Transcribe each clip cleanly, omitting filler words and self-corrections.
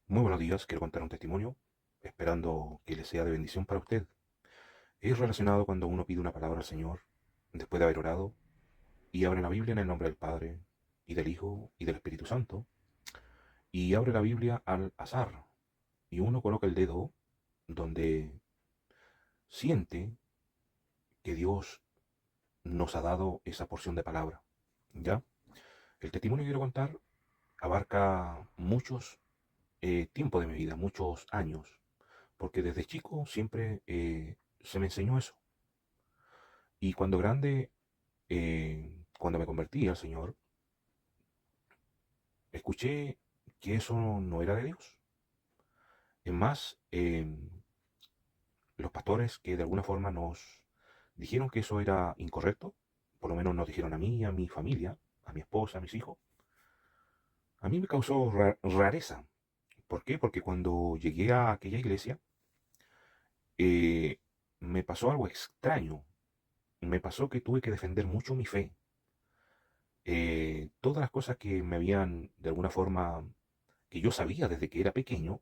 Muy buenos días, quiero contar un testimonio, esperando que le sea de bendición para usted. Es relacionado cuando uno pide una palabra al Señor, después de haber orado, y abre la Biblia en el nombre del Padre, y del Hijo, y del Espíritu Santo, y abre la Biblia al azar, y uno coloca el dedo donde siente que Dios nos ha dado esa porción de palabra. ¿Ya? El testimonio que quiero contar abarca muchos tiempos de mi vida, muchos años, porque desde chico siempre se me enseñó eso. Y cuando grande, cuando me convertí al Señor, escuché que eso no era de Dios. Es más, los pastores que de alguna forma nos dijeron que eso era incorrecto, por lo menos nos dijeron a mí, a mi familia, a mi esposa, a mis hijos, a mí me causó rareza. ¿Por qué? Porque cuando llegué a aquella iglesia, eh, me pasó algo extraño. Me pasó que tuve que defender mucho mi fe. Todas las cosas que me habían de alguna forma que yo sabía desde que era pequeño,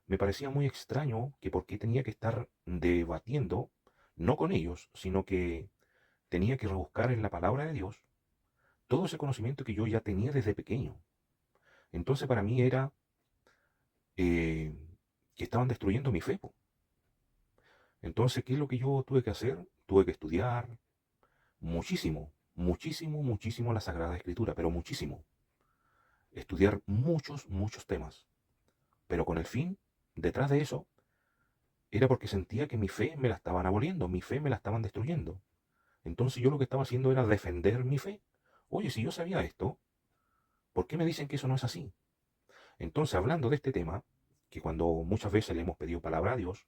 me parecía muy extraño que por qué tenía que estar debatiendo, no con ellos, sino que tenía que rebuscar en la palabra de Dios todo ese conocimiento que yo ya tenía desde pequeño. Entonces para mí era eh, que estaban destruyendo mi fe, po. Entonces, ¿qué es lo que yo tuve que hacer? Tuve que estudiar muchísimo, muchísimo, muchísimo la Sagrada Escritura, pero muchísimo. Estudiar muchos, muchos temas, pero con el fin, detrás de eso, era porque sentía que mi fe me la estaban aboliendo, mi fe me la estaban destruyendo. Entonces yo lo que estaba haciendo era defender mi fe. Oye, si yo sabía esto, ¿por qué me dicen que eso no es así? Entonces, hablando de este tema, que cuando muchas veces le hemos pedido palabra a Dios,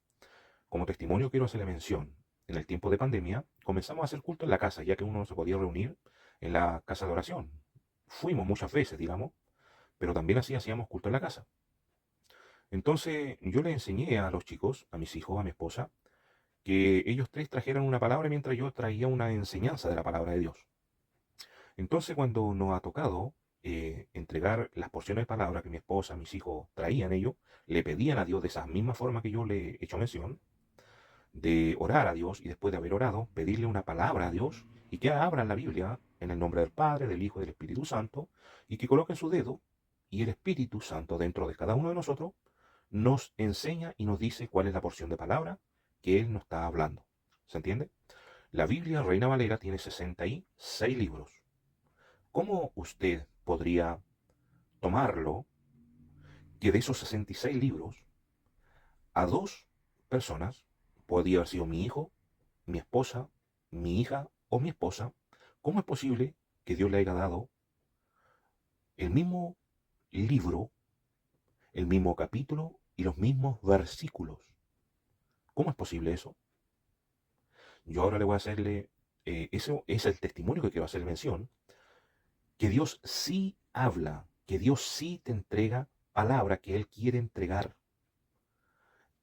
como testimonio quiero hacerle mención. En el tiempo de pandemia comenzamos a hacer culto en la casa, ya que uno no se podía reunir en la casa de oración. Fuimos muchas veces, digamos, pero también así hacíamos culto en la casa. Entonces yo le enseñé a los chicos, a mis hijos, a mi esposa, que ellos tres trajeran una palabra mientras yo traía una enseñanza de la palabra de Dios. Entonces cuando nos ha tocado entregar las porciones de palabra que mi esposa, mis hijos traían ellos, le pedían a Dios de esa misma forma que yo le he hecho mención, de orar a Dios y después de haber orado, pedirle una palabra a Dios y que abran la Biblia en el nombre del Padre, del Hijo y del Espíritu Santo y que coloquen su dedo y el Espíritu Santo dentro de cada uno de nosotros nos enseña y nos dice cuál es la porción de palabra que Él nos está hablando. ¿Se entiende? La Biblia Reina Valera tiene 66 libros. ¿Cómo usted podría tomarlo que de esos 66 libros a dos personas, podría haber sido mi hijo, mi esposa, mi hija o mi esposa, cómo es posible que Dios le haya dado el mismo libro, el mismo capítulo y los mismos versículos? ¿Cómo es posible eso? Yo ahora le voy a hacerle, eso es el testimonio que quiero hacer mención, que Dios sí habla, que Dios sí te entrega palabra que Él quiere entregar.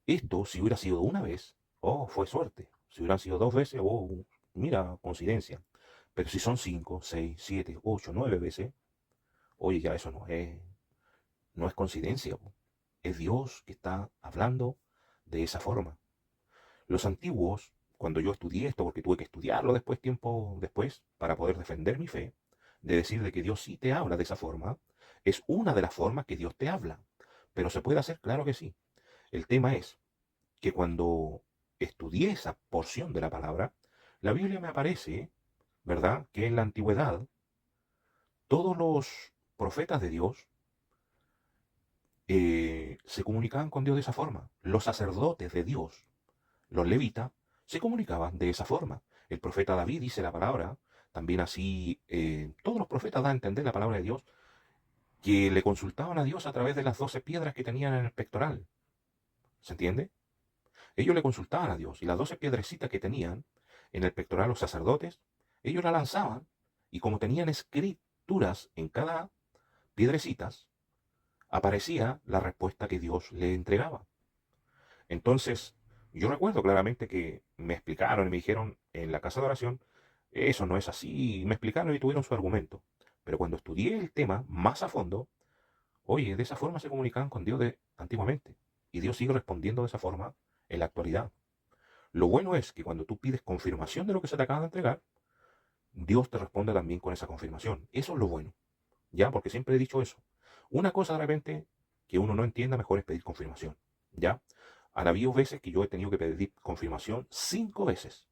Esto, si hubiera sido una vez, oh, fue suerte. Si hubieran sido dos veces, oh, mira, coincidencia. Pero si son cinco, seis, siete, ocho, nueve veces, oye, ya eso no es coincidencia, po. Es Dios que está hablando de esa forma. Los antiguos, cuando yo estudié esto, porque tuve que estudiarlo después, tiempo después, para poder defender mi fe, de decir de que Dios sí te habla de esa forma, es una de las formas que Dios te habla. Pero se puede hacer, claro que sí. El tema es que cuando estudié esa porción de la palabra, la Biblia me aparece, ¿verdad? Que en la antigüedad todos los profetas de Dios se comunicaban con Dios de esa forma. Los sacerdotes de Dios, los levitas, se comunicaban de esa forma. El profeta David dice la palabra, también así todos los profetas dan a entender la palabra de Dios, que le consultaban a Dios a través de las 12 piedras que tenían en el pectoral. ¿Se entiende? Ellos le consultaban a Dios y las 12 piedrecitas que tenían en el pectoral los sacerdotes, ellos la lanzaban y como tenían escrituras en cada piedrecitas, aparecía la respuesta que Dios le entregaba. Entonces, yo recuerdo claramente que me explicaron y me dijeron en la casa de oración, eso no es así, y me explicaron y tuvieron su argumento. Pero cuando estudié el tema más a fondo, Oye, de esa forma se comunicaban con Dios antiguamente. Y Dios sigue respondiendo de esa forma en la actualidad. Lo bueno es que cuando tú pides confirmación de lo que se te acaba de entregar, Dios te responde también con esa confirmación. Eso es lo bueno. ¿Ya? Porque siempre he dicho eso. Una cosa de repente que uno no entienda, mejor es pedir confirmación. ¿Ya? Han habido veces que yo he tenido que pedir confirmación 5 veces.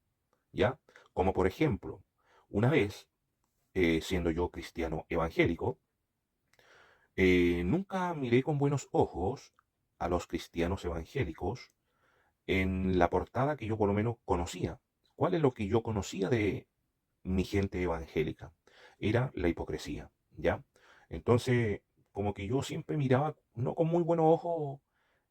¿Ya? Como por ejemplo, una vez, siendo yo cristiano evangélico, nunca miré con buenos ojos a los cristianos evangélicos en la portada que yo por lo menos conocía. ¿Cuál es lo que yo conocía de mi gente evangélica? Era la hipocresía, ¿ya? Entonces, como que yo siempre miraba, no con muy buenos ojos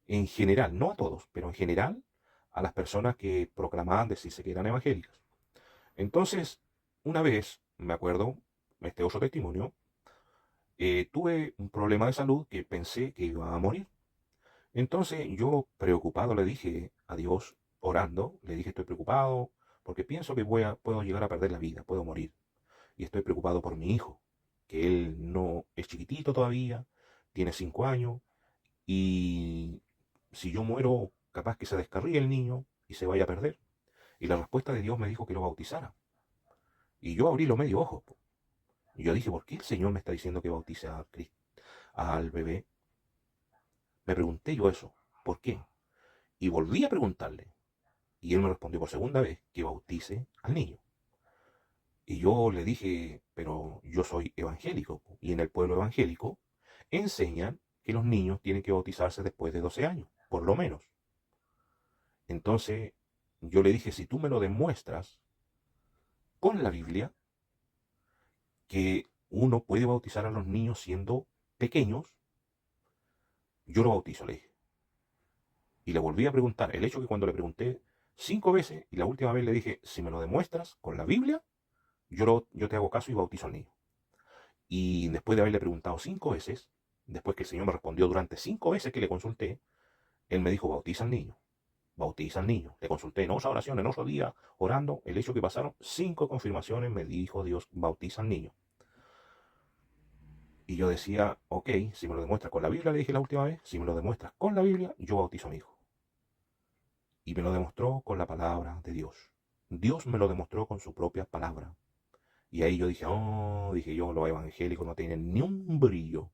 en general, no a todos, pero en general a las personas que proclamaban decirse que eran evangélicas. Entonces, una vez, me acuerdo, este otro testimonio, tuve un problema de salud que pensé que iba a morir. Entonces yo preocupado le dije a Dios, orando, le dije estoy preocupado porque pienso que puedo llegar a perder la vida, puedo morir. Y estoy preocupado por mi hijo, que él no es chiquitito todavía, tiene 5 años, y si yo muero, capaz que se descarríe el niño y se vaya a perder. Y la respuesta de Dios me dijo que lo bautizara. Y yo abrí los medio ojos. Y yo dije, ¿por qué el Señor me está diciendo que bautice al bebé? Me pregunté yo eso, ¿por qué? Y volví a preguntarle. Y él me respondió por segunda vez que bautice al niño. Y yo le dije, pero yo soy evangélico. Y en el pueblo evangélico enseñan que los niños tienen que bautizarse después de 12 años, por lo menos. Entonces yo le dije, si tú me lo demuestras con la Biblia, que uno puede bautizar a los niños siendo pequeños, yo lo bautizo, le dije. Y le volví a preguntar, el hecho que cuando le pregunté 5 veces y la última vez le dije, si me lo demuestras con la Biblia, yo te hago caso y bautizo al niño. Y después de haberle preguntado 5 veces, después que el Señor me respondió durante 5 veces que le consulté, Él me dijo, bautiza al niño, bautiza al niño. Le consulté en otra oración, en otro día, orando, el hecho que pasaron 5 confirmaciones, me dijo Dios, bautiza al niño. Y yo decía, ok, si me lo demuestras con la Biblia, le dije la última vez, si me lo demuestras con la Biblia, yo bautizo a mi hijo. Y me lo demostró con la palabra de Dios. Dios me lo demostró con su propia palabra. Y ahí yo dije, oh, dije yo, los evangélicos no tienen ni un brillo.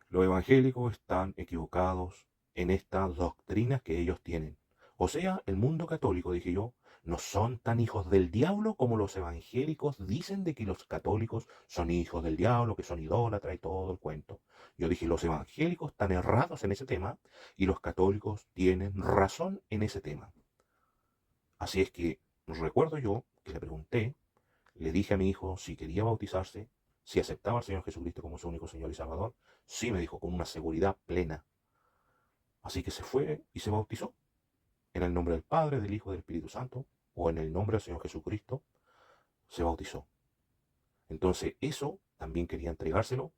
Los evangélicos están equivocados en estas doctrinas que ellos tienen. O sea, el mundo católico, dije yo, no son tan hijos del diablo como los evangélicos dicen de que los católicos son hijos del diablo, que son idólatras y todo el cuento. Yo dije, los evangélicos están errados en ese tema y los católicos tienen razón en ese tema. Así es que recuerdo yo que le pregunté, le dije a mi hijo si quería bautizarse, si aceptaba al Señor Jesucristo como su único Señor y Salvador. Sí, me dijo, con una seguridad plena. Así que se fue y se bautizó. En el nombre del Padre, del Hijo y del Espíritu Santo, o en el nombre del Señor Jesucristo, se bautizó. Entonces, eso también quería entregárselo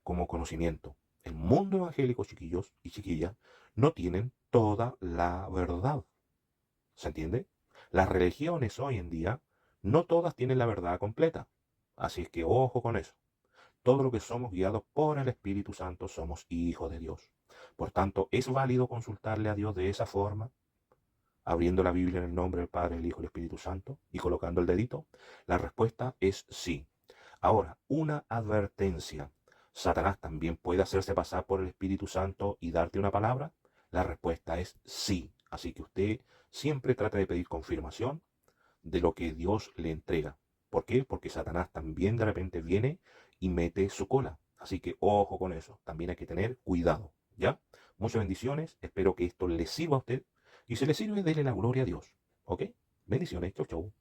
como conocimiento. El mundo evangélico, chiquillos y chiquillas, no tienen toda la verdad. ¿Se entiende? Las religiones hoy en día, no todas tienen la verdad completa. Así es que ojo con eso. Todo lo que somos guiados por el Espíritu Santo somos hijos de Dios. Por tanto, ¿es válido consultarle a Dios de esa forma? Abriendo la Biblia en el nombre del Padre, el Hijo y el Espíritu Santo y colocando el dedito. La respuesta es sí. Ahora, una advertencia. ¿Satanás también puede hacerse pasar por el Espíritu Santo y darte una palabra? La respuesta es sí. Así que usted siempre trata de pedir confirmación de lo que Dios le entrega. ¿Por qué? Porque Satanás también de repente viene y mete su cola. Así que ojo con eso. También hay que tener cuidado. ¿Ya? Muchas bendiciones. Espero que esto le sirva a usted. Y si le sirve, déle la gloria a Dios. ¿Ok? Bendiciones. Chau, chau.